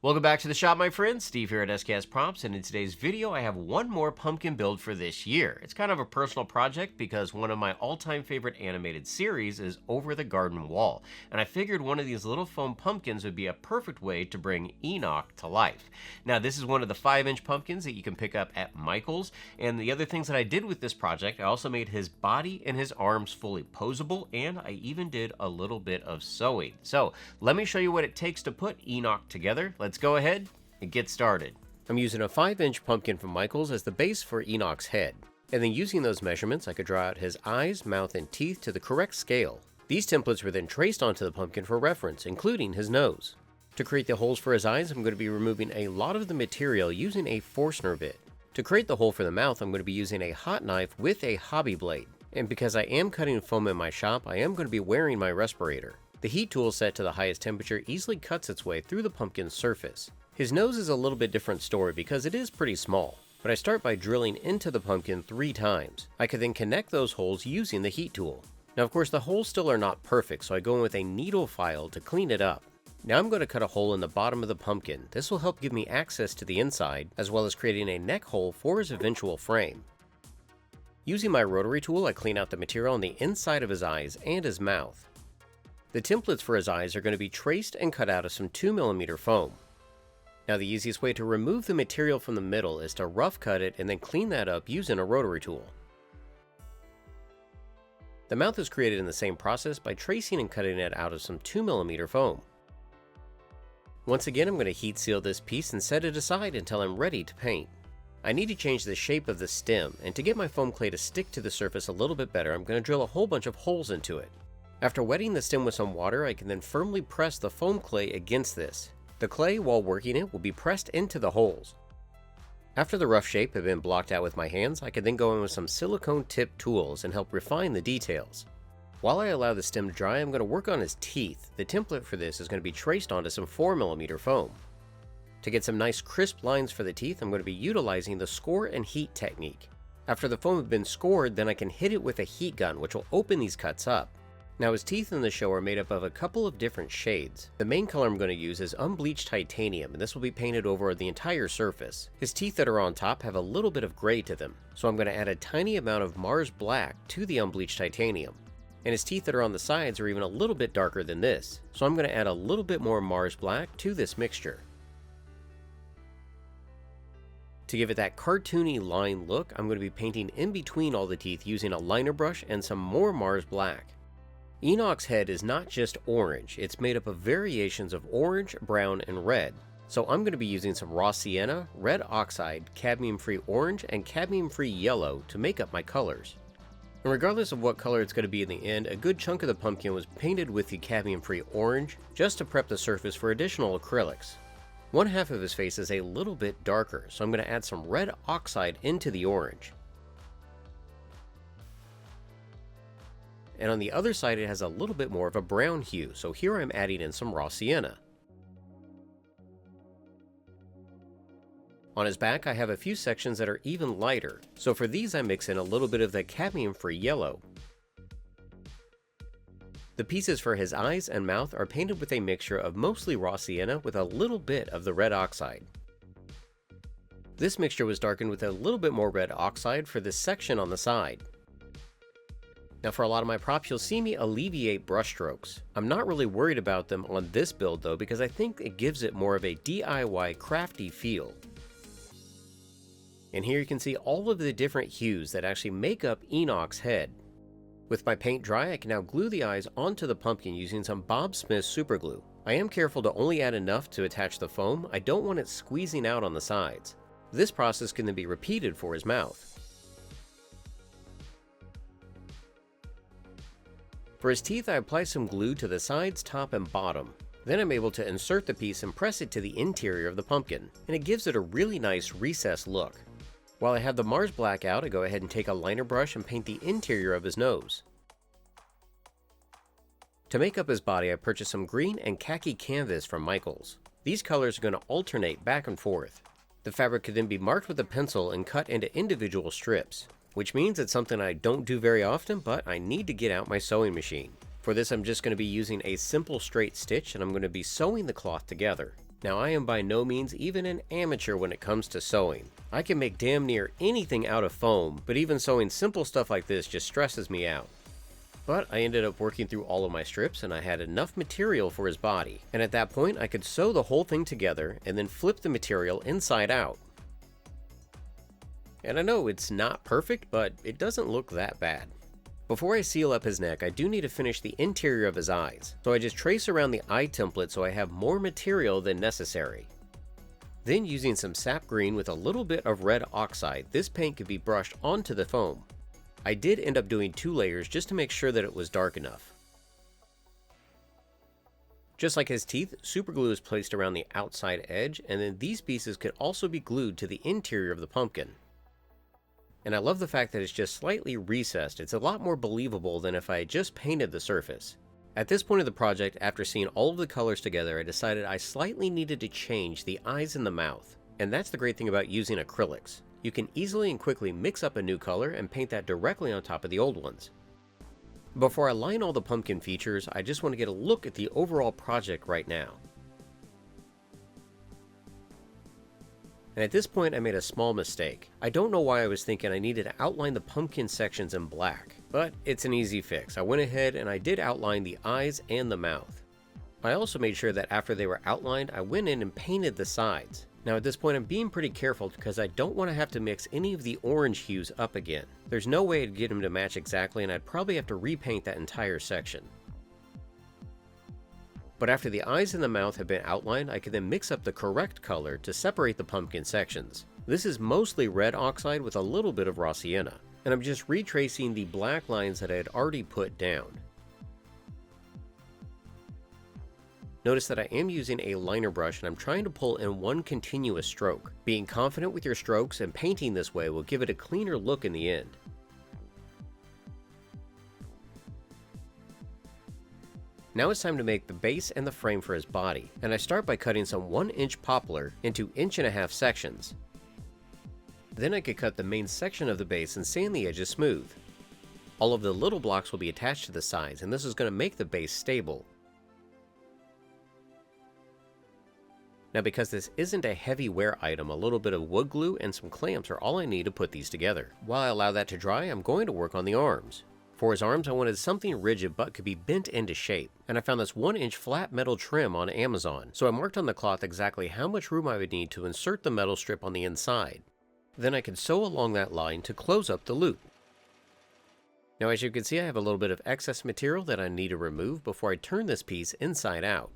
Welcome back to the shop, my friends. Steve here at SKS Props, and in today's video I have one more pumpkin build for this year. It's kind of a personal project because one of my all-time favorite animated series is Over the Garden Wall, and I figured one of these little foam pumpkins would be a perfect way to bring Enoch to life. Now this is one of the 5-inch pumpkins that you can pick up at Michael's, and the other things that I did with this project, I also made his body and his arms fully poseable, and I even did a little bit of sewing. So let me show you what it takes to put Enoch together. Let's go ahead and get started. I'm using a 5-inch pumpkin from Michael's as the base for Enoch's head. And then using those measurements, I could draw out his eyes, mouth, and teeth to the correct scale. These templates were then traced onto the pumpkin for reference, including his nose. To create the holes for his eyes, I'm going to be removing a lot of the material using a Forstner bit. To create the hole for the mouth, I'm going to be using a hot knife with a hobby blade. And because I am cutting foam in my shop, I am going to be wearing my respirator. The heat tool set to the highest temperature easily cuts its way through the pumpkin's surface. His nose is a little bit different story because it is pretty small, but I start by drilling into the pumpkin 3 times. I could then connect those holes using the heat tool. Now of course the holes still are not perfect, so I go in with a needle file to clean it up. Now I'm going to cut a hole in the bottom of the pumpkin. This will help give me access to the inside, as well as creating a neck hole for his eventual frame. Using my rotary tool, I clean out the material on the inside of his eyes and his mouth. The templates for his eyes are going to be traced and cut out of some 2mm foam. Now the easiest way to remove the material from the middle is to rough cut it and then clean that up using a rotary tool. The mouth is created in the same process by tracing and cutting it out of some 2mm foam. Once again, I'm going to heat seal this piece and set it aside until I'm ready to paint. I need to change the shape of the stem, and to get my foam clay to stick to the surface a little bit better, I'm going to drill a whole bunch of holes into it. After wetting the stem with some water, I can then firmly press the foam clay against this. The clay, while working it, will be pressed into the holes. After the rough shape had been blocked out with my hands, I can then go in with some silicone tip tools and help refine the details. While I allow the stem to dry, I'm going to work on his teeth. The template for this is going to be traced onto some 4mm foam. To get some nice crisp lines for the teeth, I'm going to be utilizing the score and heat technique. After the foam has been scored, then I can hit it with a heat gun, which will open these cuts up. Now his teeth in the show are made up of a couple of different shades. The main color I'm going to use is unbleached titanium, and this will be painted over the entire surface. His teeth that are on top have a little bit of gray to them, so I'm going to add a tiny amount of Mars Black to the unbleached titanium. And his teeth that are on the sides are even a little bit darker than this, so I'm going to add a little bit more Mars Black to this mixture. To give it that cartoony line look, I'm going to be painting in between all the teeth using a liner brush and some more Mars Black. Enoch's head is not just orange, it's made up of variations of orange, brown, and red. So I'm going to be using some raw sienna, red oxide, cadmium-free orange, and cadmium-free yellow to make up my colors. And regardless of what color it's going to be in the end, a good chunk of the pumpkin was painted with the cadmium-free orange just to prep the surface for additional acrylics. One half of his face is a little bit darker, so I'm going to add some red oxide into the orange. And on the other side it has a little bit more of a brown hue, so here I'm adding in some raw sienna. On his back I have a few sections that are even lighter, so for these I mix in a little bit of the cadmium-free yellow. The pieces for his eyes and mouth are painted with a mixture of mostly raw sienna with a little bit of the red oxide. This mixture was darkened with a little bit more red oxide for this section on the side. Now for a lot of my props, you'll see me alleviate brush strokes. I'm not really worried about them on this build though, because I think it gives it more of a DIY crafty feel. And here you can see all of the different hues that actually make up Enoch's head. With my paint dry, I can now glue the eyes onto the pumpkin using some Bob Smith super glue. I am careful to only add enough to attach the foam. I don't want it squeezing out on the sides. This process can then be repeated for his mouth. For his teeth, I apply some glue to the sides, top, and bottom. Then I'm able to insert the piece and press it to the interior of the pumpkin, and it gives it a really nice recessed look. While I have the Mars Black out, I go ahead and take a liner brush and paint the interior of his nose. To make up his body, I purchased some green and khaki canvas from Michael's. These colors are going to alternate back and forth. The fabric could then be marked with a pencil and cut into individual strips, which means it's something I don't do very often, but I need to get out my sewing machine. For this, I'm just going to be using a simple straight stitch, and I'm going to be sewing the cloth together. Now, I am by no means even an amateur when it comes to sewing. I can make damn near anything out of foam, but even sewing simple stuff like this just stresses me out. But I ended up working through all of my strips and I had enough material for his body. And at that point, I could sew the whole thing together and then flip the material inside out. And I know it's not perfect, but it doesn't look that bad. Before I seal up his neck, I do need to finish the interior of his eyes, so I just trace around the eye template so I have more material than necessary. Then using some sap green with a little bit of red oxide, this paint could be brushed onto the foam. I did end up doing 2 layers just to make sure that it was dark enough. Just like his teeth, super glue is placed around the outside edge, and then these pieces could also be glued to the interior of the pumpkin. And I love the fact that it's just slightly recessed. It's a lot more believable than if I had just painted the surface. At this point of the project, after seeing all of the colors together, I decided I slightly needed to change the eyes and the mouth. And that's the great thing about using acrylics. You can easily and quickly mix up a new color and paint that directly on top of the old ones. Before I line all the pumpkin features, I just want to get a look at the overall project right now. And at this point I made a small mistake. I don't know why I was thinking I needed to outline the pumpkin sections in black, but it's an easy fix. I went ahead and I did outline the eyes and the mouth. I also made sure that after they were outlined, I went in and painted the sides. Now at this point I'm being pretty careful because I don't want to have to mix any of the orange hues up again. There's no way I'd get them to match exactly and I'd probably have to repaint that entire section. But after the eyes and the mouth have been outlined, I can then mix up the correct color to separate the pumpkin sections. This is mostly red oxide with a little bit of raw sienna, and I'm just retracing the black lines that I had already put down. Notice that I am using a liner brush and I'm trying to pull in one continuous stroke. Being confident with your strokes and painting this way will give it a cleaner look in the end. Now it's time to make the base and the frame for his body, and I start by cutting some 1-inch poplar into 1.5-inch sections. Then I could cut the main section of the base and sand the edges smooth. All of the little blocks will be attached to the sides, and this is going to make the base stable. Now because this isn't a heavy wear item, a little bit of wood glue and some clamps are all I need to put these together. While I allow that to dry, I'm going to work on the arms. For his arms, I wanted something rigid but could be bent into shape, and I found this 1-inch flat metal trim on Amazon, so I marked on the cloth exactly how much room I would need to insert the metal strip on the inside. Then I could sew along that line to close up the loop. Now as you can see, I have a little bit of excess material that I need to remove before I turn this piece inside out.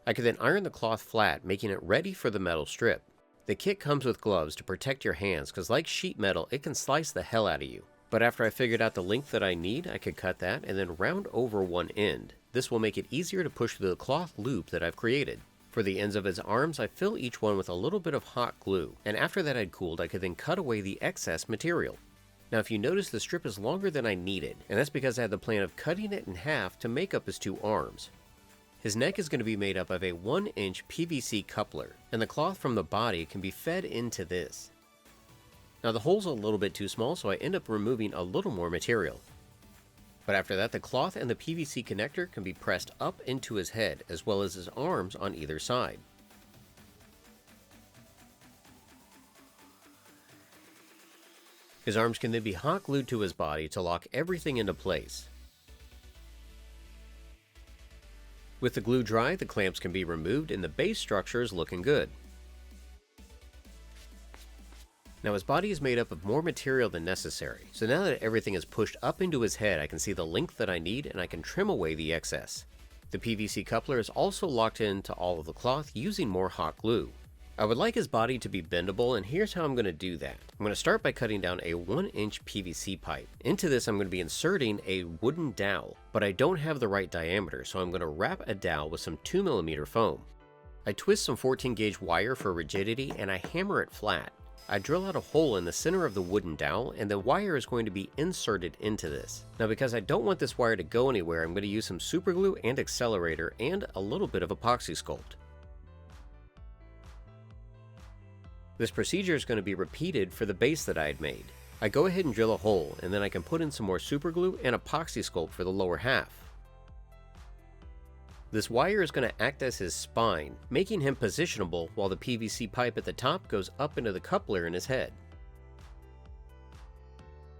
I could then iron the cloth flat, making it ready for the metal strip. The kit comes with gloves to protect your hands because like sheet metal, it can slice the hell out of you. But after I figured out the length that I need, I could cut that and then round over one end. This will make it easier to push through the cloth loop that I've created. For the ends of his arms, I fill each one with a little bit of hot glue, and after that had cooled, I could then cut away the excess material. Now if you notice, the strip is longer than I needed, and that's because I had the plan of cutting it in half to make up his 2 arms. His neck is going to be made up of a 1-inch PVC coupler, and the cloth from the body can be fed into this. Now the hole's a little bit too small, so I end up removing a little more material. But after that, the cloth and the PVC connector can be pressed up into his head, as well as his arms on either side. His arms can then be hot glued to his body to lock everything into place. With the glue dry, the clamps can be removed and the base structure is looking good. Now his body is made up of more material than necessary, so now that everything is pushed up into his head, I can see the length that I need and I can trim away the excess. The PVC coupler is also locked into all of the cloth using more hot glue. I would like his body to be bendable, and here's how I'm going to do that. I'm going to start by cutting down a 1-inch PVC pipe. Into this I'm going to be inserting a wooden dowel, but I don't have the right diameter, so I'm going to wrap a dowel with some 2mm foam. I twist some 14 gauge wire for rigidity and I hammer it flat. I drill out a hole in the center of the wooden dowel and the wire is going to be inserted into this. Now because I don't want this wire to go anywhere, I'm going to use some super glue and accelerator and a little bit of epoxy sculpt. This procedure is going to be repeated for the base that I had made. I go ahead and drill a hole, and then I can put in some more super glue and epoxy sculpt for the lower half. This wire is going to act as his spine, making him positionable while the PVC pipe at the top goes up into the coupler in his head.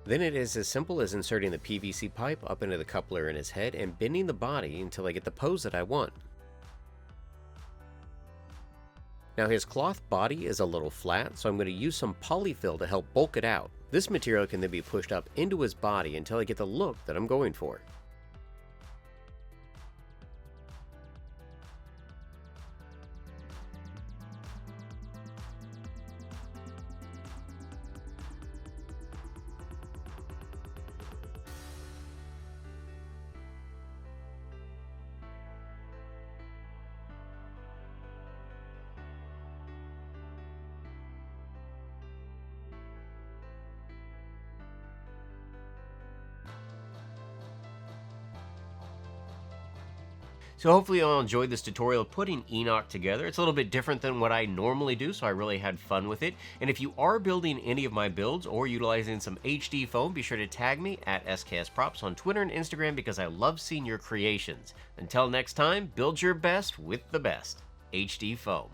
Then it is as simple as inserting the PVC pipe up into the coupler in his head and bending the body until I get the pose that I want. Now his cloth body is a little flat, so I'm going to use some polyfill to help bulk it out. This material can then be pushed up into his body until I get the look that I'm going for. So hopefully you all enjoyed this tutorial of putting Enoch together. It's a little bit different than what I normally do, so I really had fun with it. And if you are building any of my builds or utilizing some HD foam, be sure to tag me at SKSProps on Twitter and Instagram because I love seeing your creations. Until next time, build your best with the best HD foam.